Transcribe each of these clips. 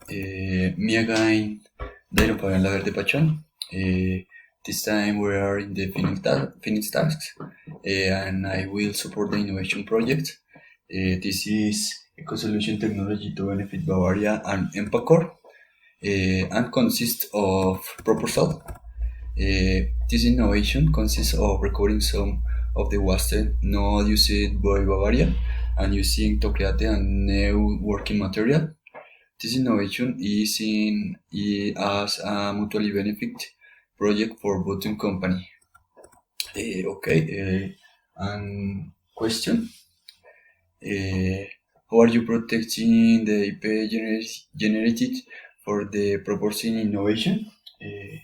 Me again, Dairon Fabian Laverde Pachon. This time we are in the finished tasks, and I will support the innovation project. This is Eco-Solution Technology to benefit Bavaria and Empacor, and consists of proposal. This innovation consists of recovering some of the waste not used by Bavaria and using to create a new working material. This innovation is as a mutually benefit project for both company. And question: How are you protecting the IP generated for the proposing innovation? Uh,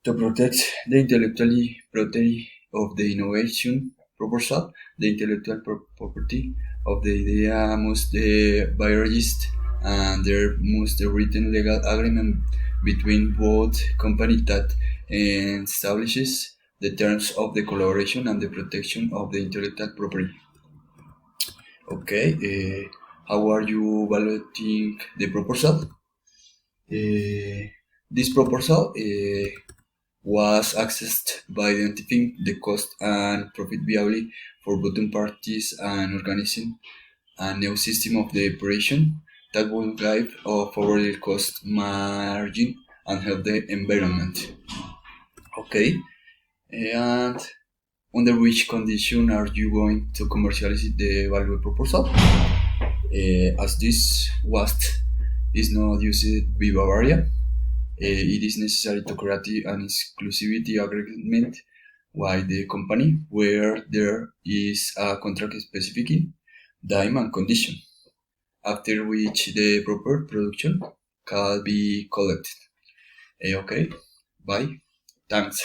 to protect the intellectual property of the innovation proposal, the intellectual property of the idea must be registered, and there must be written legal agreement between both companies that establishes the terms of the collaboration and the protection of the intellectual property. How are you evaluating the proposal? This proposal was accessed by identifying the cost and profit viability for both parties and organizing a new system of the operation that will give a favorable cost margin and help the environment. Okay, and under which condition are you going to commercialize the value proposal? As this waste is not used by Bavaria, it is necessary to create an exclusivity agreement with the company where there is a contract specifying time and condition, after which the proper production can be collected. Okay, bye. Thanks.